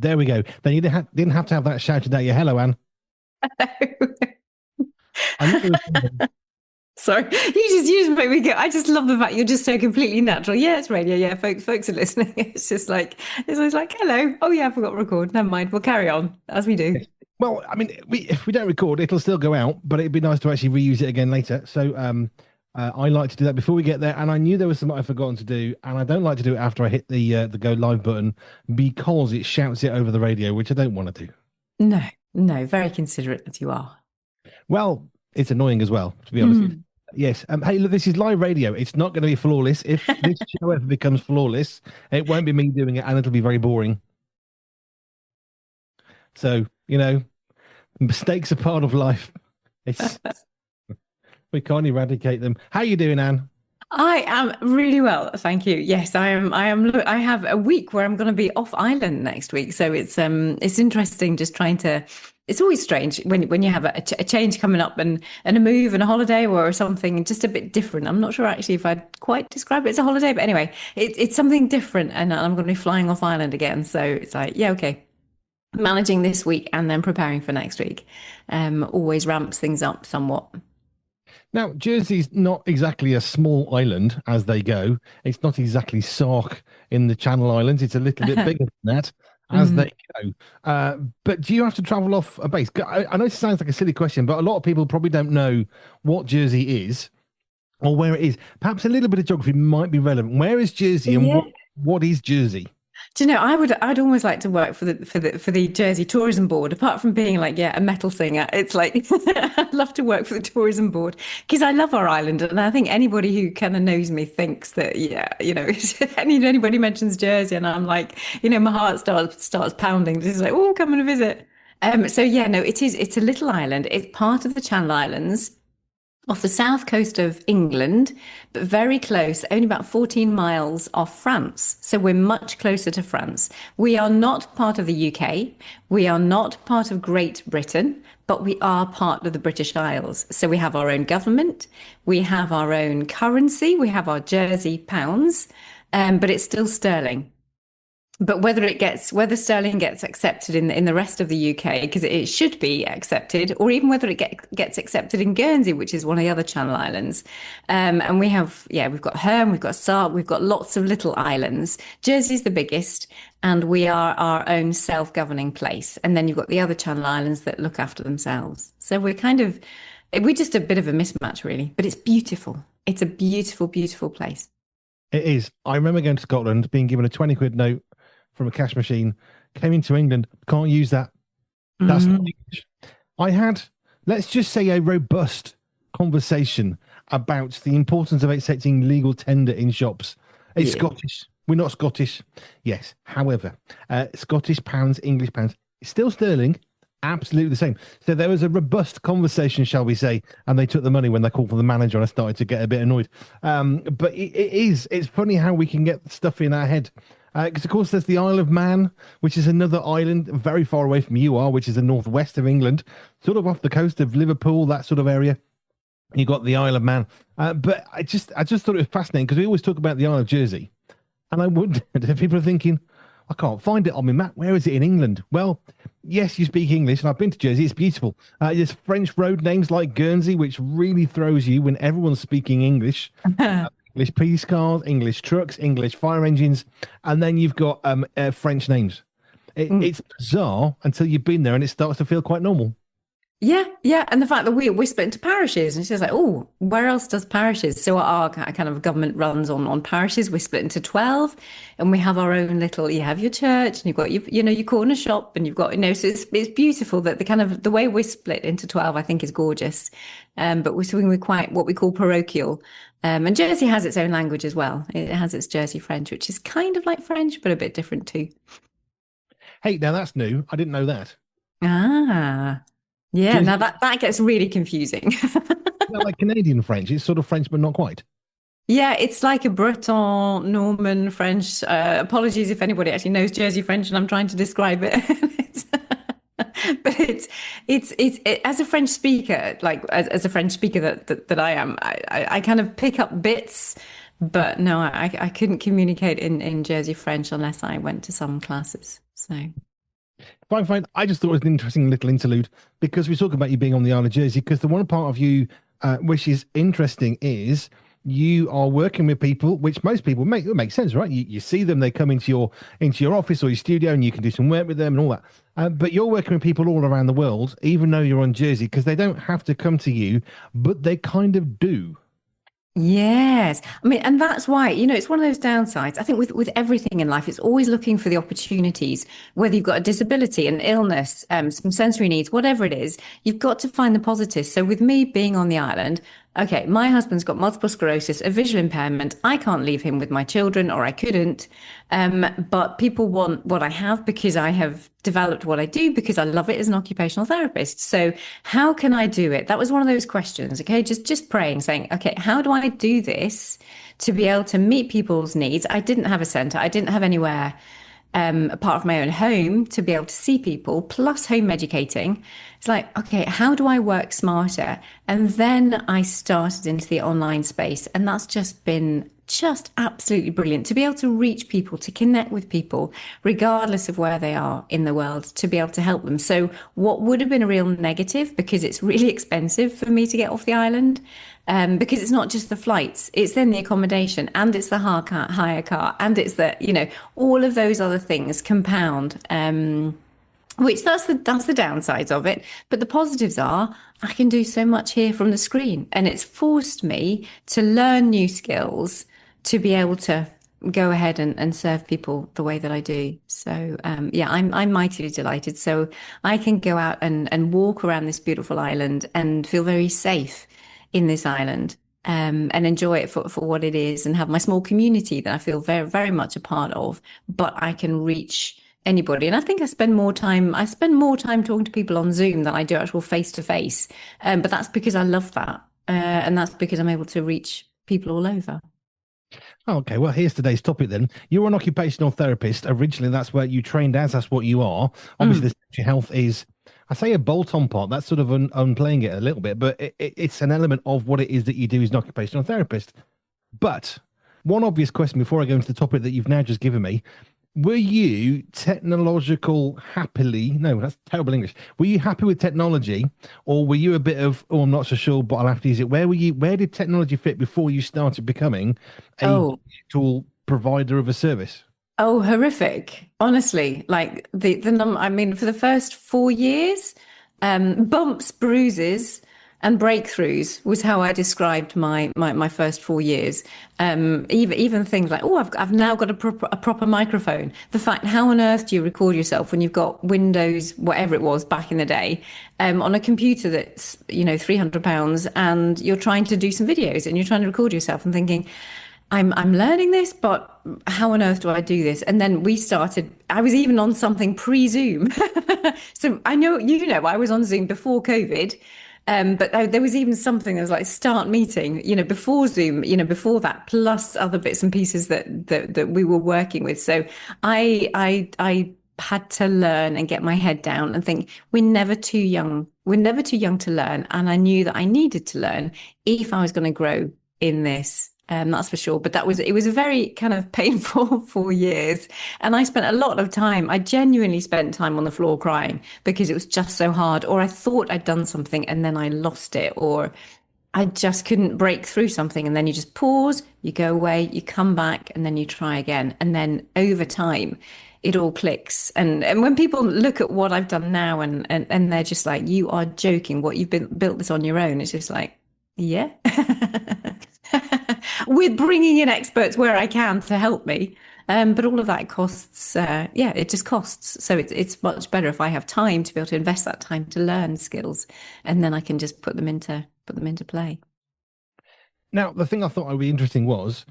There we go. Then you didn't have to have that shouted at you. Hello, Anne. I knew there was something. Sorry, you just make me go. I just love the fact you're just so completely natural. Yeah, it's radio. Yeah, folks are listening. It's just like it's always like, hello. Oh yeah, I forgot to record. Never mind. We'll carry on as we do. Yes. Well, I mean, if we don't record, it'll still go out, but it'd be nice to actually reuse it again later. So, I like to do that before we get there, and I knew there was something I'd forgotten to do, and I don't like to do it after I hit the go live button because it shouts it over the radio, which I don't want to do. No, no, very considerate as you are. Well, it's annoying as well, to be honest. Mm. Yes. Hey, look, this is live radio. It's not going to be flawless. If this show ever becomes flawless, it won't be me doing it, and it'll be very boring. So, mistakes are part of life. It's we can't eradicate them. How you doing, Anne? I am really well, thank you. Yes, I am. Look, I have a week where I'm going to be off island next week, so it's interesting. Just trying to. It's always strange when you have a change coming up and a move and a holiday or something just a bit different. I'm not sure actually if I'd quite describe it as a holiday, but anyway, it's something different, and I'm going to be flying off island again. So it's like, yeah, okay. Managing this week and then preparing for next week, always ramps things up somewhat. Now, Jersey's not exactly a small island as they go. It's not exactly Sark in the Channel Islands. It's a little bit bigger than that as Mm. they go. But do you have to travel off a base? I know it sounds like a silly question, but a lot of people probably don't know what Jersey is or where it is. Perhaps a little bit of geography might be relevant. Where is Jersey and Yeah. what is Jersey? Do you know, I'd always like to work for the Jersey Tourism Board, apart from being like, yeah, a metal singer. It's like I'd love to work for the tourism board because I love our island. And I think anybody who kind of knows me thinks that, yeah, anybody mentions Jersey and I'm like, my heart starts pounding. It's like, oh, come and visit. So yeah, no, it's a little island. It's part of the Channel Islands off the south coast of England, but very close, only about 14 miles off France. So we're much closer to France. We are not part of the UK. We are not part of Great Britain, but we are part of the British Isles. So we have our own government, we have our own currency, we have our Jersey pounds, but it's still sterling. But whether sterling gets accepted in the rest of the UK, because it should be accepted, or even whether it gets accepted in Guernsey, which is one of the other Channel Islands. And we've got Herm, we've got Sark, we've got lots of little islands. Jersey's the biggest, and we are our own self-governing place. And then you've got the other Channel Islands that look after themselves. So we're just a bit of a mismatch, really. But it's beautiful. It's a beautiful, beautiful place. It is. I remember going to Scotland, being given a 20 quid note from a cash machine, came into England, can't use that. That's not Mm. English. I had, let's just say, a robust conversation about the importance of accepting legal tender in shops. It's Yeah. Scottish. We're not Scottish. Yes. However, Scottish pounds, English pounds, still sterling, absolutely the same. So there was a robust conversation, shall we say, and they took the money when they called for the manager, and I started to get a bit annoyed. But it's funny how we can get stuff in our head. Because, of course, there's the Isle of Man, which is another island very far away from you are, which is the northwest of England, sort of off the coast of Liverpool, that sort of area. You got the Isle of Man. But I just thought it was fascinating because we always talk about the Isle of Jersey. And I wondered if people are thinking, I can't find it on my map. Where is it in England? Well, yes, you speak English, and I've been to Jersey. It's beautiful. There's French road names like Guernsey, which really throws you when everyone's speaking English. English police cars, English trucks, English fire engines, and then you've got French names. It's bizarre until you've been there, and it starts to feel quite normal. Yeah, yeah, and the fact that we're split into parishes, and it's just like, oh, where else does parishes? So our kind of government runs on parishes. We're split into 12, and we have our own little. You have your church, and you've got your corner shop, and you've got so it's beautiful that the way we're split into 12, I think, is gorgeous. But we're quite what we call parochial. And Jersey has its own language as well. It has its Jersey French, which is kind of like French, but a bit different too. Hey, now that's new. I didn't know that. Ah, yeah. Jersey, Now that gets really confusing. is that like Canadian French? It's sort of French, but not quite. Yeah, it's like a Breton, Norman, French. Apologies if anybody actually knows Jersey French and I'm trying to describe it. But as a French speaker, like as a French speaker that I am, I kind of pick up bits, but no, I couldn't communicate in Jersey French unless I went to some classes. So. Fine, fine. I just thought it was an interesting little interlude because we talk about you being on the Isle of Jersey. Because the one part of you, which is interesting, is you are working with people, which most people make it makes sense, right? You see them, they come into your office or your studio, and you can do some work with them and all that. But you're working with people all around the world, even though you're on Jersey, because they don't have to come to you, but they kind of do. Yes. I mean, and that's why, it's one of those downsides. I think with everything in life, it's always looking for the opportunities, whether you've got a disability, an illness, some sensory needs, whatever it is, you've got to find the positives. So with me being on the island, okay, my husband's got multiple sclerosis, a visual impairment. I can't leave him with my children, or I couldn't. But people want what I have because I have developed what I do because I love it as an occupational therapist. So how can I do it? That was one of those questions. Okay, just praying, saying, okay, how do I do this to be able to meet people's needs? I didn't have a centre. I didn't have anywhere apart from my own home to be able to see people, plus home educating. It's like, okay, how do I work smarter? And then I started into the online space, and that's just been just absolutely brilliant to be able to reach people, to connect with people, regardless of where they are in the world, to be able to help them. So what would have been a real negative, because it's really expensive for me to get off the island, because it's not just the flights, it's then the accommodation, and it's the hire car, and it's the, all of those other things compound. Which that's the downsides of it. But the positives are I can do so much here from the screen, and it's forced me to learn new skills to be able to go ahead and serve people the way that I do. So yeah, I'm mightily delighted. So I can go out and walk around this beautiful island and feel very safe in this island, and enjoy it for what it is, and have my small community that I feel very, very much a part of. But I can reach anybody. And I think I spend more time talking to people on Zoom than I do actual face to face. But that's because I love that. And that's because I'm able to reach people all over. Okay, well, here's today's topic then. You're an occupational therapist. Originally, that's where you trained as, that's what you are. Obviously, the sensory health is, I say, a bolt-on part. That's sort of unplaying it a little bit, but it's an element of what it is that you do as an occupational therapist. But one obvious question before I go into the topic that you've now just given me, were you technological happily? No, that's terrible English. Were you happy with technology, or were you a bit of, oh, I'm not so sure, but I'll have to use it? Where did technology fit before you started becoming a digital provider of a service? Oh, horrific. Honestly, like the number, I mean, for the first 4 years, bumps, bruises, and breakthroughs was how I described my first 4 years. Even things like, oh, I've now got a proper microphone. The fact, how on earth do you record yourself when you've got Windows, whatever it was back in the day, on a computer that's £300, and you're trying to do some videos and you're trying to record yourself and thinking, I'm learning this, but how on earth do I do this? And then I was even on something pre-Zoom. So I know, I was on Zoom before COVID. But there was even something that was like start meeting, before Zoom, before that, plus other bits and pieces that we were working with. So I had to learn and get my head down and think we're never too young. We're never too young to learn. And I knew that I needed to learn if I was going to grow in this. That's for sure. But it was a very kind of painful 4 years. And I spent a lot of time, I genuinely spent time on the floor crying because it was just so hard. Or I thought I'd done something and then I lost it. Or I just couldn't break through something. And then you just pause, you go away, you come back, and then you try again. And then over time, it all clicks. And when people look at what I've done now and they're just like, you are joking, what you've built this on your own. It's just like, yeah. With bringing in experts where I can to help me. But all of that costs, it just costs. So it's much better if I have time to be able to invest that time to learn skills, and then I can just put them into play. Now, the thing I thought would be interesting was,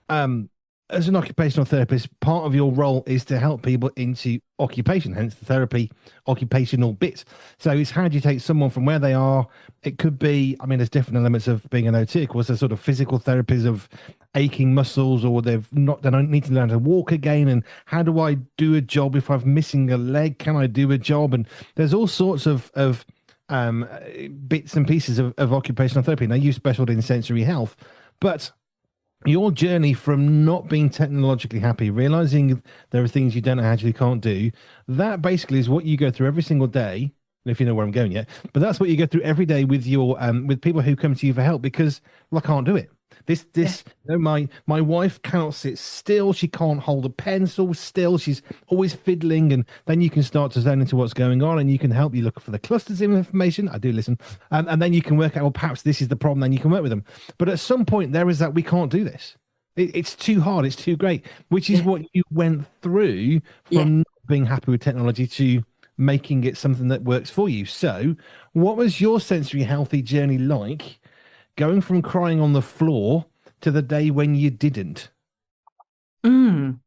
as an occupational therapist, part of your role is to help people into occupation, hence the therapy occupational bit. So it's how do you take someone from where they are? It could be, I mean, there's different elements of being an OT. Of course, there's sort of physical therapies of aching muscles, or they don't need to learn to walk again. And how do I do a job if I'm missing a leg? Can I do a job? And there's all sorts of bits and pieces of occupational therapy. Now, you specialized in sensory health, but your journey from not being technologically happy, realizing there are things you don't know actually can't do, that basically is what you go through every single day. If you know where I'm going yet, but that's what you go through every day with your with people who come to you for help because, well, I can't do it. Yeah. You know, my wife cannot sit still. She can't hold a pencil still. She's always fiddling, and then you can start to zone into what's going on, and you can help you look for the clusters of information. I do listen, and then you can work out, well, perhaps this is the problem. Then you can work with them. But at some point, there is that we can't do this. It's too hard. It's too great, which is Yeah. what you went through Yeah. from not being happy with technology to making it something that works for you. So, what was your sensory healthy journey like going from crying on the floor to the day when you didn't? Mm.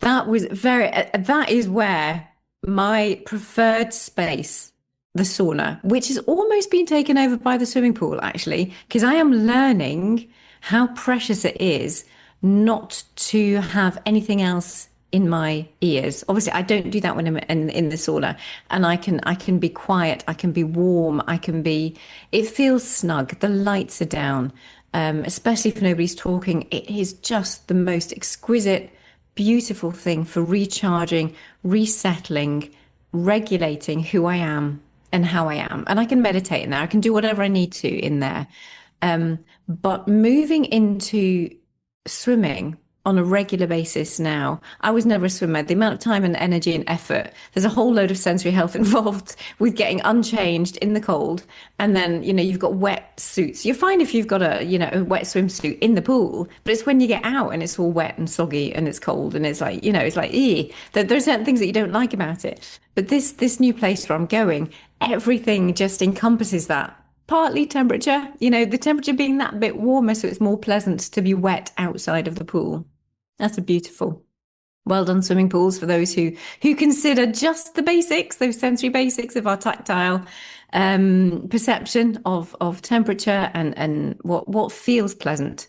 That was very, that is where my preferred space, the sauna, which has almost been taken over by the swimming pool, actually, because I am learning how precious it is not to have anything else in my ears. Obviously, I don't do that when I'm in the sauna, and I can be quiet, I can be warm, it feels snug. The lights are down, especially if nobody's talking. It is just the most exquisite, beautiful thing for recharging, resettling, regulating who I am and how I am. And I can meditate in there. I can do whatever I need to in there. But moving into swimming on a regular basis now, I was never a swimmer. The amount of time and energy and effort, there's a whole load of sensory health involved with getting unchanged in the cold. And then, you've got wet suits. You're fine if you've got a wet swimsuit in the pool, but it's when you get out and it's all wet and soggy and it's cold and it's like, it's like, there's certain things that you don't like about it. But this new place where I'm going, everything just encompasses that. Partly temperature, the temperature being that bit warmer, so it's more pleasant to be wet outside of the pool. That's a beautiful. Well done, swimming pools, for those who consider just the basics, those sensory basics of our tactile perception of temperature and what feels pleasant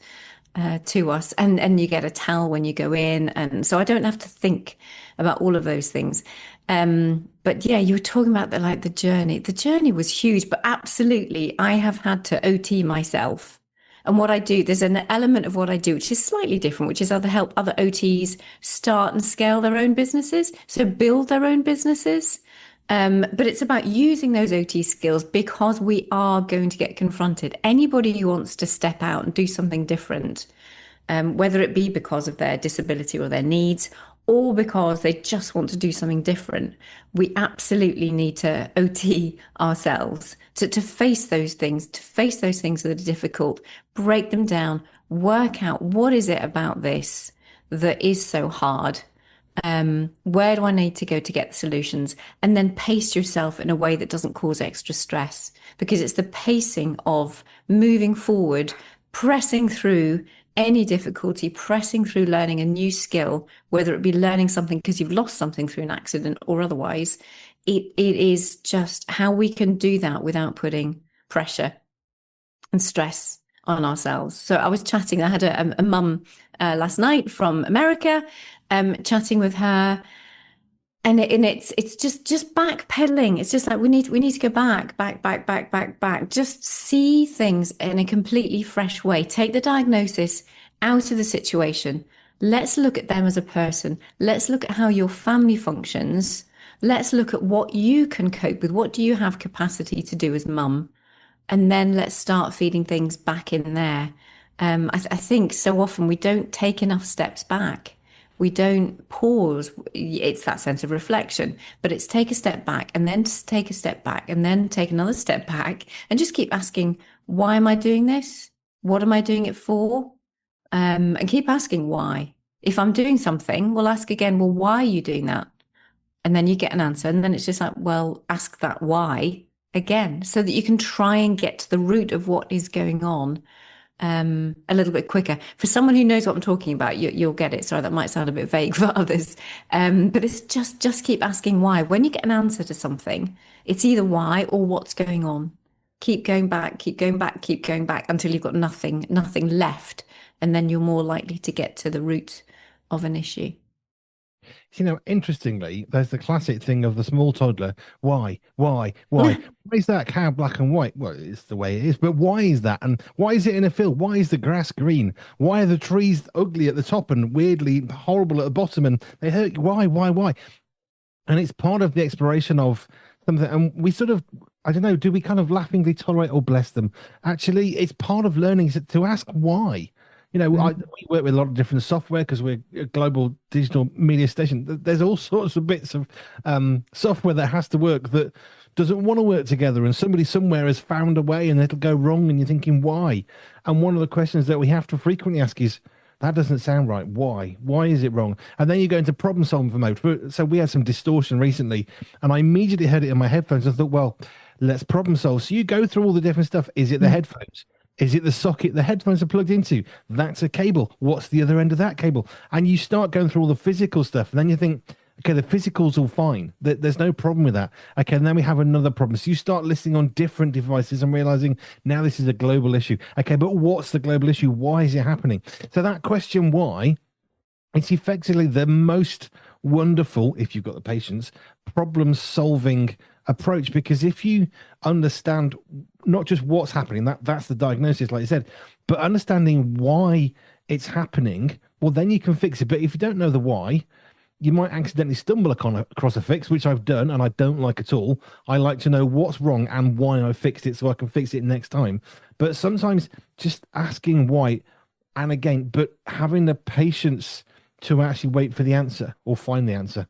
to us. And you get a towel when you go in, and so I don't have to think about all of those things. But yeah, you were talking about the journey. The journey was huge, but absolutely, I have had to OT myself. And what I do, there's an element of what I do which is slightly different, which is other help other OTs start and scale their own businesses, so build their own businesses. But it's about using those OT skills because we are going to get confronted. Anybody who wants to step out and do something different, whether it be because of their disability or their needs, or because they just want to do something different, we absolutely need to OT ourselves to face those things, that are difficult, break them down, work out what is it about this that is so hard. Where do I need to go to get the solutions? And then pace yourself in a way that doesn't cause extra stress, because it's the pacing of moving forward, pressing through any difficulty, pressing through learning a new skill, whether it be learning something because you've lost something through an accident or otherwise. It is just how we can do that without putting pressure and stress on ourselves. So I was chatting, I had a mum last night from America, chatting with her, and it's just backpedaling. It's just like we need to go back. Just see things in a completely fresh way. Take the diagnosis out of the situation. Let's look at them as a person. Let's look at how your family functions. Let's look at what you can cope with. What do you have capacity to do as mum? And then let's start feeding things back in there. I think so often we don't take enough steps back. We don't pause. It's that sense of reflection, but it's take a step back and then take a step back and then take another step back and just keep asking, why am I doing this? What am I doing it for? And keep asking why. If I'm doing something, we'll ask again, well, why are you doing that? And then you get an answer. And then it's just like, well, ask that why again, so that you can try and get to the root of what is going on a little bit quicker. For someone who knows what I'm talking about, you'll get it. Sorry, that might sound a bit vague for others. But it's just keep asking why. When you get an answer to something, it's either why or what's going on. Keep going back, keep going back, keep going back until you've got nothing left. And then you're more likely to get to the root of an issue. Interestingly, there's the classic thing of the small toddler. Why? Why? Why? Why is that cow black and white? Well, it's the way it is, but why is that? And why is it in a field? Why is the grass green? Why are the trees ugly at the top and weirdly horrible at the bottom? And they hurt you? Why? Why? Why? And it's part of the exploration of something. And we sort of, I don't know, do we kind of laughingly tolerate or bless them? Actually, it's part of learning to ask why. We work with a lot of different software because we're a global digital media station. There's all sorts of bits of software that has to work that doesn't want to work together, and somebody somewhere has found a way and it'll go wrong, and you're thinking, why? And one of the questions that we have to frequently ask is, that doesn't sound right. Why? Why is it wrong? And then you go into problem solving mode. So we had some distortion recently, and I immediately heard it in my headphones. I thought, well, let's problem solve. So you go through all the different stuff. Is it the headphones? Is it the socket the headphones are plugged into? That's a cable. What's the other end of that cable? And you start going through all the physical stuff. And then you think, okay, the physical's all fine. There's no problem with that. Okay, and then we have another problem. So you start listing on different devices and realizing now this is a global issue. Okay, but what's the global issue? Why is it happening? So that question, why, it's effectively the most wonderful, if you've got the patience, problem solving approach. Because if you understand not just what's happening, that's the diagnosis, like you said, but understanding why it's happening, well, then you can fix it. But if you don't know the why, you might accidentally stumble across a fix, which I've done and I don't like at all. I like to know what's wrong and why I fixed it so I can fix it next time. But sometimes just asking why, and again, but having the patience to actually wait for the answer or find the answer.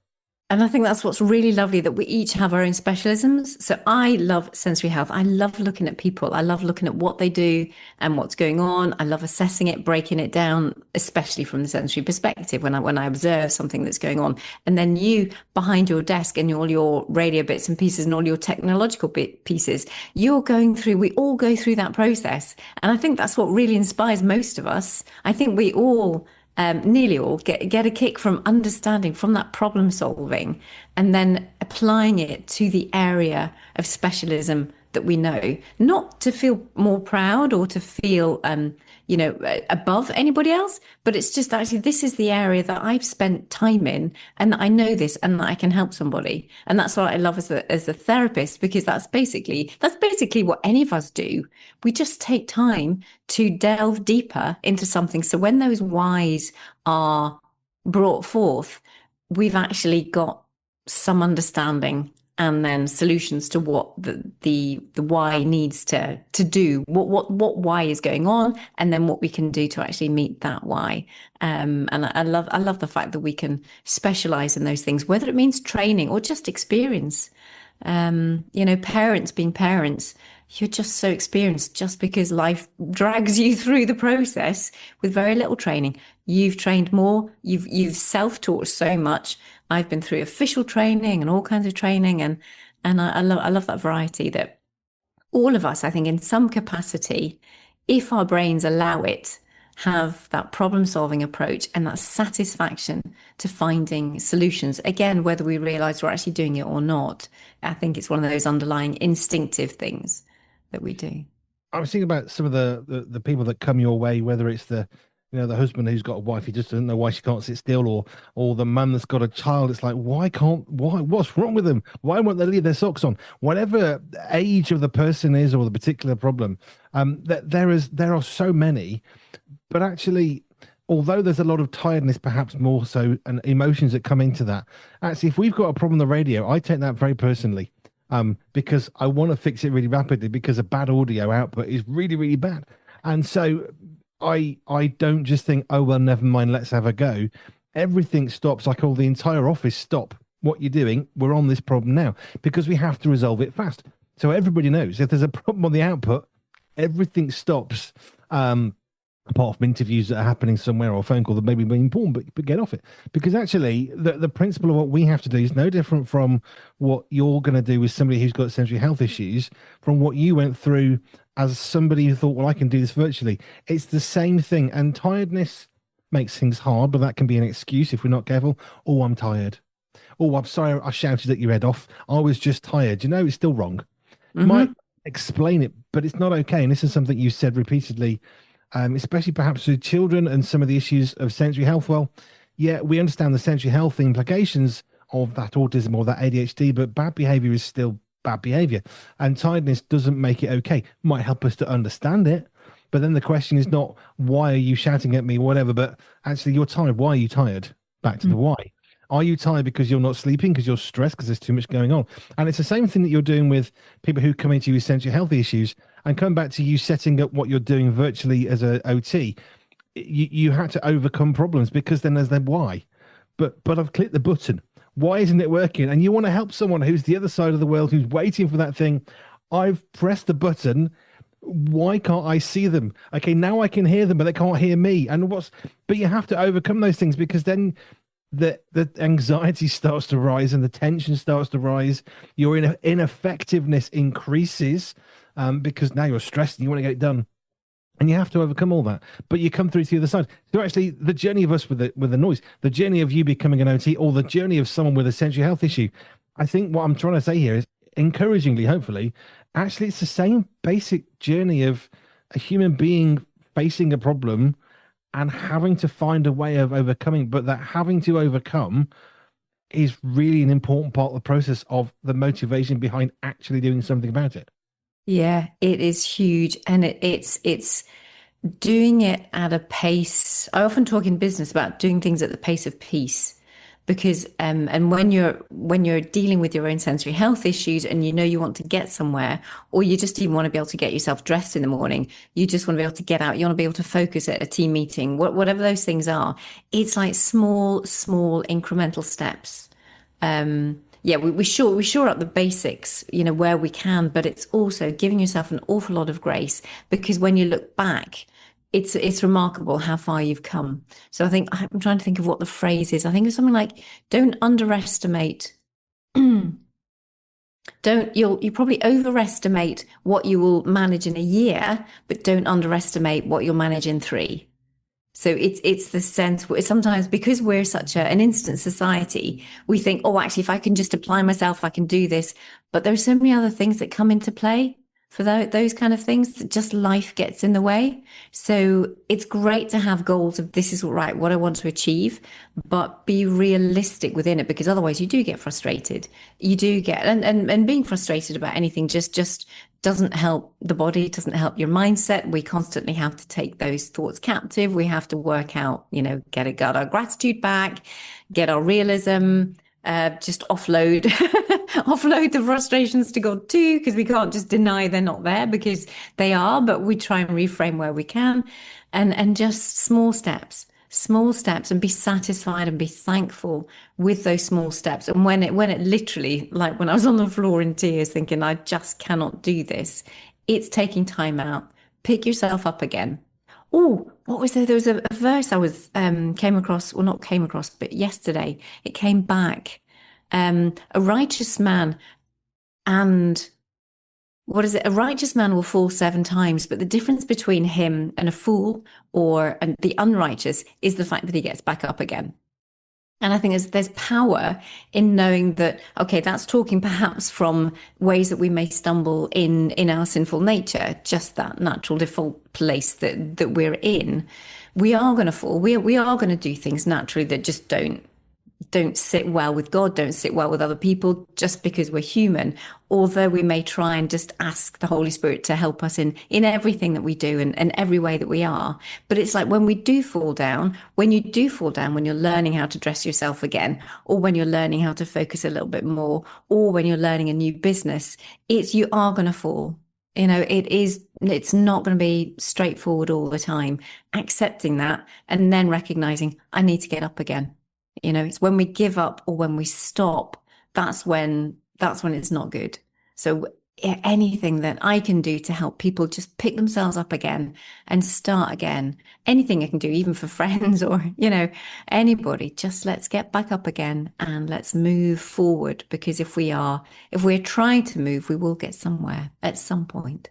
And I think that's what's really lovely, that we each have our own specialisms. So I love sensory health. I love looking at people. I love looking at what they do and what's going on. I love assessing it, breaking it down, especially from the sensory perspective when I observe something that's going on. And then you behind your desk and all your radio bits and pieces and all your technological pieces, we all go through that process. And I think that's what really inspires most of us. I think we all nearly all get a kick from understanding, from that problem solving, and then applying it to the area of specialism that we know, not to feel more proud or to feel above anybody else, but it's just actually, this is the area that I've spent time in and that I know this and that I can help somebody. And that's what I love as a therapist, because that's basically what any of us do. We just take time to delve deeper into something. So when those whys are brought forth, we've actually got some understanding and then solutions to what the why needs to do, what why is going on, and then what we can do to actually meet that why. And I love the fact that we can specialize in those things, whether it means training or just experience. Parents being parents, you're just so experienced just because life drags you through the process with very little training. You've trained more, you've self-taught so much. I've been through official training and all kinds of training, and I love that variety that all of us, I think, in some capacity, if our brains allow it, have that problem-solving approach and that satisfaction to finding solutions. Again, whether we realize we're actually doing it or not, I think it's one of those underlying instinctive things that we do. I was thinking about some of the people that come your way, whether it's the husband who's got a wife, he just doesn't know why she can't sit still, or the mum that's got a child. It's like, what's wrong with them? Why won't they leave their socks on? Whatever age of the person is or the particular problem, there are so many. But actually, although there's a lot of tiredness, perhaps more so, and emotions that come into that, actually, if we've got a problem on the radio, I take that very personally, because I want to fix it really rapidly, because a bad audio output is really, really bad. And so I don't just think, oh, well, never mind, let's have a go. Everything stops. I call the entire office, stop what you're doing. We're on this problem now, because we have to resolve it fast. So everybody knows if there's a problem on the output, everything stops. Apart from interviews that are happening somewhere or a phone call that may be important, but get off it. Because actually, the principle of what we have to do is no different from what you're going to do with somebody who's got sensory health issues, from what you went through as somebody who thought, well, I can do this virtually. It's the same thing. And tiredness makes things hard, but that can be an excuse if we're not careful. Oh, I'm tired. Oh, I'm sorry, I shouted at your head off. I was just tired. It's still wrong. Mm-hmm. Might explain it, but it's not okay. And this is something you said repeatedly, especially perhaps with children and some of the issues of sensory health. Well, yeah, we understand the sensory health implications of that autism or that ADHD, but bad behavior is still bad behavior. And tiredness doesn't make it okay. Might help us to understand it. But then the question is not, why are you shouting at me, whatever, but actually, you're tired. Why are you tired? Back to the why. Are you tired because you're not sleeping, because you're stressed, because there's too much going on? And it's the same thing that you're doing with people who come into you with sensory health issues, and come back to you setting up what you're doing virtually as a OT. You had to overcome problems, because then there's the why. But I've clicked the button. Why isn't it working? And you want to help someone who's the other side of the world, who's waiting for that thing. I've pressed the button. Why can't I see them? Okay, now I can hear them, but they can't hear me. But you have to overcome those things, because then the anxiety starts to rise and the tension starts to rise. Your ineffectiveness increases, because now you're stressed and you want to get it done. And you have to overcome all that, but you come through to the other side. So actually, the journey of us with the noise, the journey of you becoming an OT, or the journey of someone with a sensory health issue, I think what I'm trying to say here is, encouragingly, hopefully, actually, it's the same basic journey of a human being facing a problem and having to find a way of overcoming. But that having to overcome is really an important part of the process of the motivation behind actually doing something about it. Yeah, it is huge, and it's doing it at a pace. I often talk in business about doing things at the pace of peace, because and when you're dealing with your own sensory health issues, and you know you want to get somewhere, or you just even want to be able to get yourself dressed in the morning, you just want to be able to get out, you want to be able to focus at a team meeting, whatever those things are, it's like small incremental steps. Yeah, we shore up the basics, where we can, but it's also giving yourself an awful lot of grace, because when you look back, it's remarkable how far you've come. So I think I'm trying to think of what the phrase is. I think it's something like, don't underestimate. You probably overestimate what you will manage in a year, but don't underestimate what you'll manage in 3. So it's the sense where sometimes, because we're such an instant society, we think, oh, actually, if I can just apply myself, I can do this. But there's so many other things that come into play for those kind of things, that just life gets in the way. So it's great to have goals of, this is what I want to achieve, but be realistic within it, because otherwise you do get frustrated. You do get, and being frustrated about anything just doesn't help the body, doesn't help your mindset. We constantly have to take those thoughts captive. We have to work out, get our gratitude back, get our realism, just offload offload the frustrations to God too, because we can't just deny they're not there, because they are, but we try and reframe where we can, and just small steps, and be satisfied and be thankful with those small steps. And when it literally, like when I was on the floor in tears thinking, I just cannot do this, it's taking time out, pick yourself up again. Oh, what was there? There was a verse I was came across, well, not came across, but yesterday it came back. A righteous man, and what is it? A righteous man will fall 7 times, but the difference between him and a fool and the unrighteous is the fact that he gets back up again. And I think there's power in knowing that, okay, that's talking perhaps from ways that we may stumble in our sinful nature, just that natural default place that we're in. We are going to fall. We are going to do things naturally that just don't sit well with God, don't sit well with other people, just because we're human. Although we may try and just ask the Holy Spirit to help us in everything that we do and every way that we are. But it's like when you do fall down, when you're learning how to dress yourself again, or when you're learning how to focus a little bit more, or when you're learning a new business, you are going to fall. It's not going to be straightforward all the time. Accepting that, and then recognizing, I need to get up again. It's when we give up or when we stop, that's when it's not good. So anything that I can do to help people just pick themselves up again and start again, anything I can do, even for friends or, anybody, just let's get back up again and let's move forward. Because if we're trying to move, we will get somewhere at some point.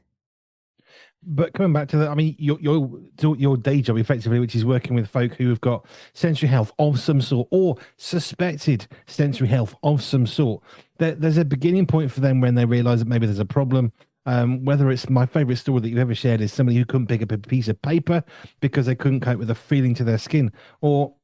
But coming back to that, I mean, your day job effectively, which is working with folk who have got sensory health of some sort or suspected sensory health of some sort. There's a beginning point for them when they realise that maybe there's a problem. Whether it's my favourite story that you've ever shared is somebody who couldn't pick up a piece of paper because they couldn't cope with a feeling to their skin, or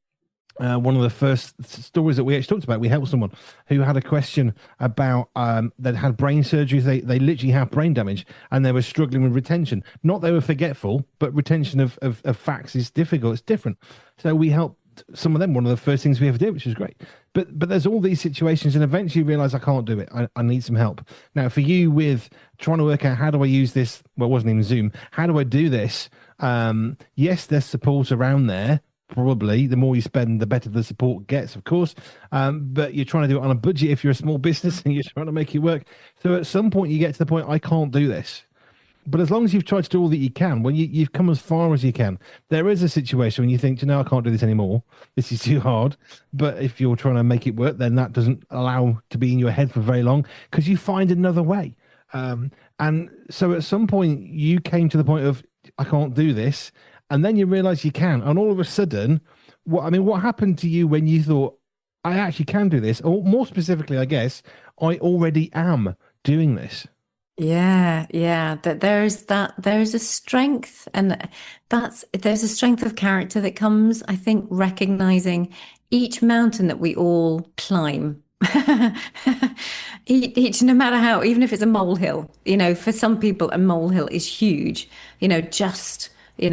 one of the first stories that we actually talked about. We helped someone who had a question about that had brain surgery. They literally have brain damage and they were struggling with retention. Not they were forgetful, but retention of facts is difficult. It's different. So we helped some of them. One of the first things we ever did, which was great. But there's all these situations, and eventually you realize I can't do it. I need some help. Now, for you, with trying to work out how do I use this? Well, it wasn't even Zoom. How do I do this? Yes, there's support around there. Probably the more you spend, the better the support gets, of course. But you're trying to do it on a budget if you're a small business and you're trying to make it work. So at some point, you get to the point, I can't do this. But as long as you've tried to do all that you can, when you've come as far as you can, there is a situation when you think, you know, I can't do this anymore. This is too hard. But if you're trying to make it work, then that doesn't allow to be in your head for very long because you find another way. And so at some point, you came to the point of, I can't do this. And then you realize you can. And all of a sudden, what happened to you when you thought, I actually can do this? Or more specifically, I guess, I already am doing this. Yeah. That there's a strength, and there's a strength of character that comes, I think, recognizing each mountain that we all climb. Each, no matter how, even if it's a molehill, for some people, a molehill is huge, just.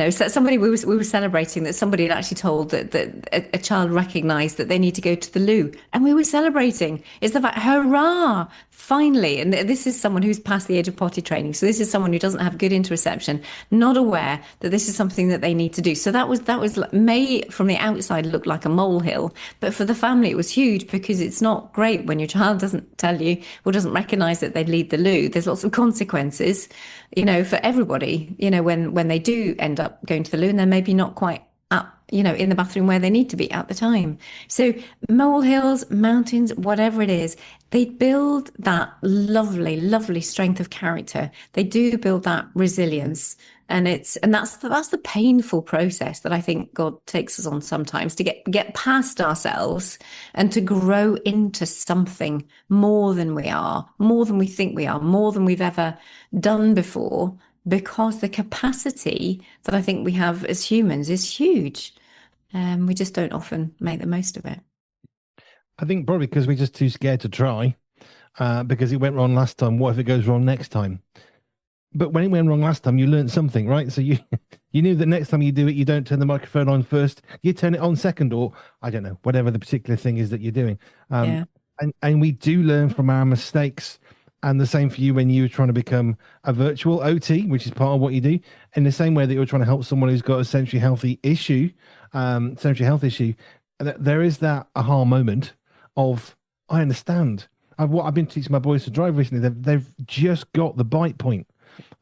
So somebody we were celebrating that somebody had actually told that a child recognized that they need to go to the loo, and we were celebrating. It's the fact, hurrah, finally. And this is someone who's past the age of potty training. So this is someone who doesn't have good interoception, not aware that this is something that they need to do. So that was may from the outside look like a molehill, but for the family it was huge because it's not great when your child doesn't tell you or doesn't recognize that they need the loo. There's lots of consequences, for everybody, when they do end up going to the loo and they're maybe not quite up, in the bathroom where they need to be at the time. So molehills, mountains, whatever it is, they build that lovely, lovely strength of character. They do build that resilience. And that's the painful process that I think God takes us on sometimes to get past ourselves and to grow into something more than we are, more than we think we are, more than we've ever done before, because the capacity that I think we have as humans is huge. We just don't often make the most of it. I think probably because we're just too scared to try, because it went wrong last time. What if it goes wrong next time? But when it went wrong last time, you learned something, right? So you knew that next time you do it, you don't turn the microphone on first, you turn it on second, or I don't know, whatever the particular thing is that you're doing. Yeah. And we do learn from our mistakes. And the same for you when you were trying to become a virtual OT, which is part of what you do. In the same way that you're trying to help someone who's got a sensory health issue, there is that aha moment of, I understand. What I've been teaching my boys to drive recently, they've just got the bite point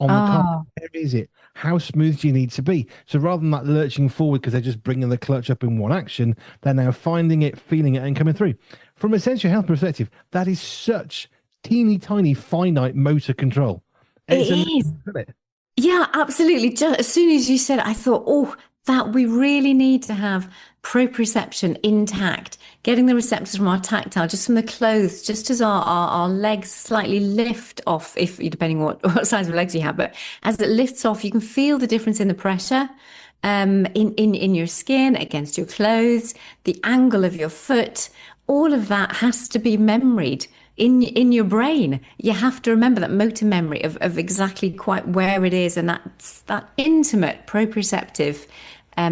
on the car. Where is it? How smooth do you need to be? So rather than that lurching forward because they're just bringing the clutch up in one action, they're now finding it, feeling it, and coming through. From a sensory health perspective, that is such teeny tiny finite motor control. It is. Isn't it? Yeah, absolutely. Just as soon as you said it, I thought, that we really need to have proprioception intact, getting the receptors from our tactile, just from the clothes, just as our legs slightly lift off, if depending on what size of legs you have, but as it lifts off, you can feel the difference in the pressure in your skin, against your clothes, the angle of your foot. All of that has to be memoried in your brain. You have to remember that motor memory of exactly quite where it is, and that intimate proprioceptive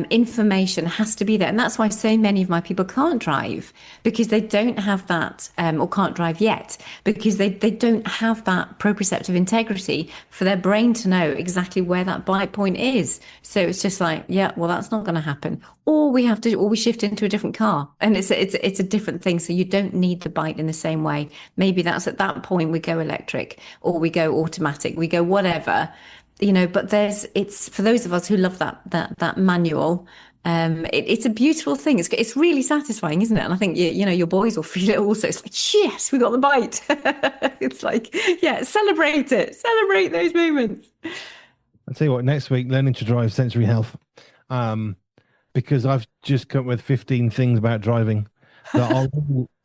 information has to be there. And that's why so many of my people can't drive, because they don't have that, or can't drive yet, because they don't have that proprioceptive integrity for their brain to know exactly where that bite point is. So it's just like, yeah, well, that's not going to happen. Or we shift into a different car, and it's a different thing. So you don't need the bite in the same way. Maybe that's at that point we go electric, or we go automatic, we go whatever. But it's for those of us who love that manual. It's a beautiful thing. It's really satisfying, isn't it? And I think your boys will feel it also. It's like, yes, we got the bite. It's like, yeah, celebrate those moments. I'll tell you what, next week, learning to drive sensory health, because I've just come up with 15 things about driving that are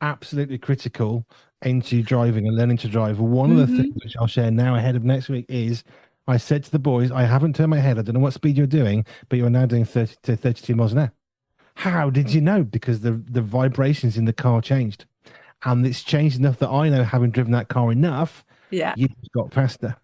absolutely critical into driving and learning to drive. One of the things which I'll share now ahead of next week is, I said to the boys, I haven't turned my head. I don't know what speed you're doing, but you're now doing 30 to 32 miles an hour. How did you know? Because the vibrations in the car changed. And it's changed enough that I know, having driven that car enough, Yeah. you got faster.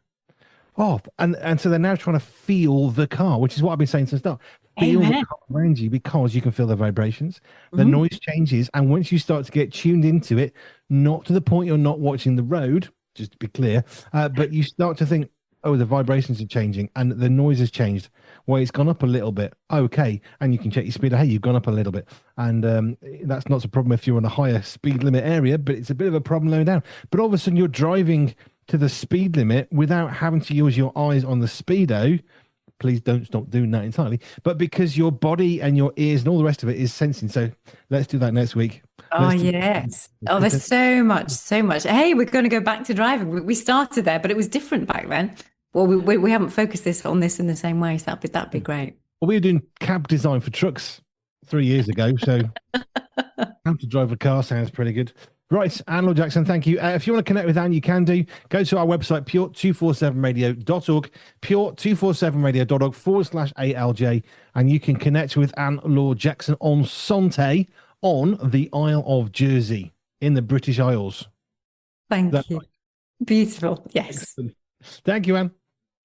Oh, and so they're now trying to feel the car, which is what I've been saying since the start. Feel the Amen. car around you, because you can feel the vibrations. The Mm. noise changes, and once you start to get tuned into it, not to the point you're not watching the road, just to be clear, but you start to think, oh, the vibrations are changing and the noise has changed. Well, it's gone up a little bit. Okay. And you can check your speed. Hey, you've gone up a little bit. And that's not a problem if you're in a higher speed limit area, but it's a bit of a problem low down. But all of a sudden you're driving to the speed limit without having to use your eyes on the speedo. Please don't stop doing that entirely. But because your body and your ears and all the rest of it is sensing. So let's do that next week. Oh, yes. Oh, there's so much, so much. Hey, we're going to go back to driving. We started there, but it was different back then. Well, we haven't focused on this in the same way, so that'd be great. Well, we were doing cab design for trucks 3 years ago, so how to drive a car sounds pretty good. Right, Anne Laure Jackson, thank you. If you want to connect with Anne, you can do. Go to our website, pure247radio.org, pure247radio.org/ALJ, and you can connect with Anne Laure Jackson on Santé on the Isle of Jersey in the British Isles. Thank you. Right? Beautiful. Yes. Excellent. Thank you, Anne.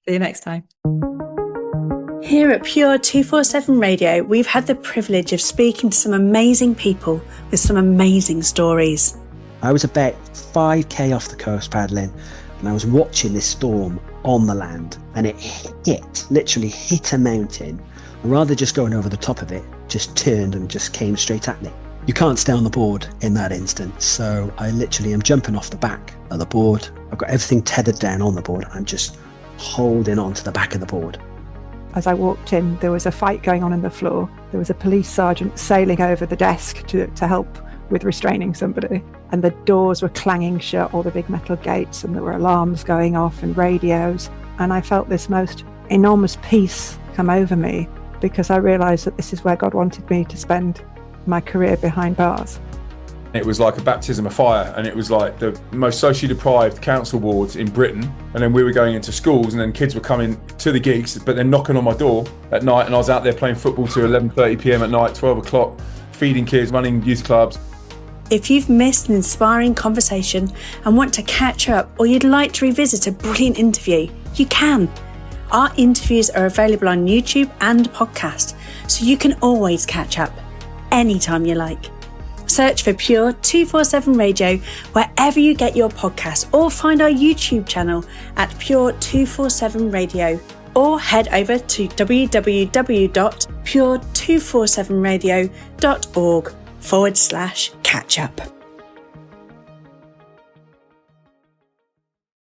See you next time. Here at Pure 247 Radio, we've had the privilege of speaking to some amazing people with some amazing stories. I was about 5k off the coast paddling, and I was watching this storm on the land, and it literally hit a mountain. And rather than just going over the top of it, just turned and just came straight at me. You can't stay on the board in that instance, so I literally am jumping off the back of the board. I've got everything tethered down on the board. I'm just holding on to the back of the board. As I walked in, there was a fight going on the floor. There was a police sergeant sailing over the desk to help with restraining somebody. And the doors were clanging shut, all the big metal gates, and there were alarms going off and radios. And I felt this most enormous peace come over me, because I realised that this is where God wanted me to spend my career behind bars. It was like a baptism of fire, and it was like the most socially deprived council wards in Britain. And then we were going into schools, and then kids were coming to the gigs, but then knocking on my door at night, and I was out there playing football till 11:30 p.m. at night, 12 o'clock, feeding kids, running youth clubs. If you've missed an inspiring conversation and want to catch up, or you'd like to revisit a brilliant interview, you can. Our interviews are available on YouTube and podcast, so you can always catch up anytime you like. Search for Pure 247 Radio wherever you get your podcasts, or find our YouTube channel at Pure 247 Radio, or head over to www.pure247radio.org/catch up.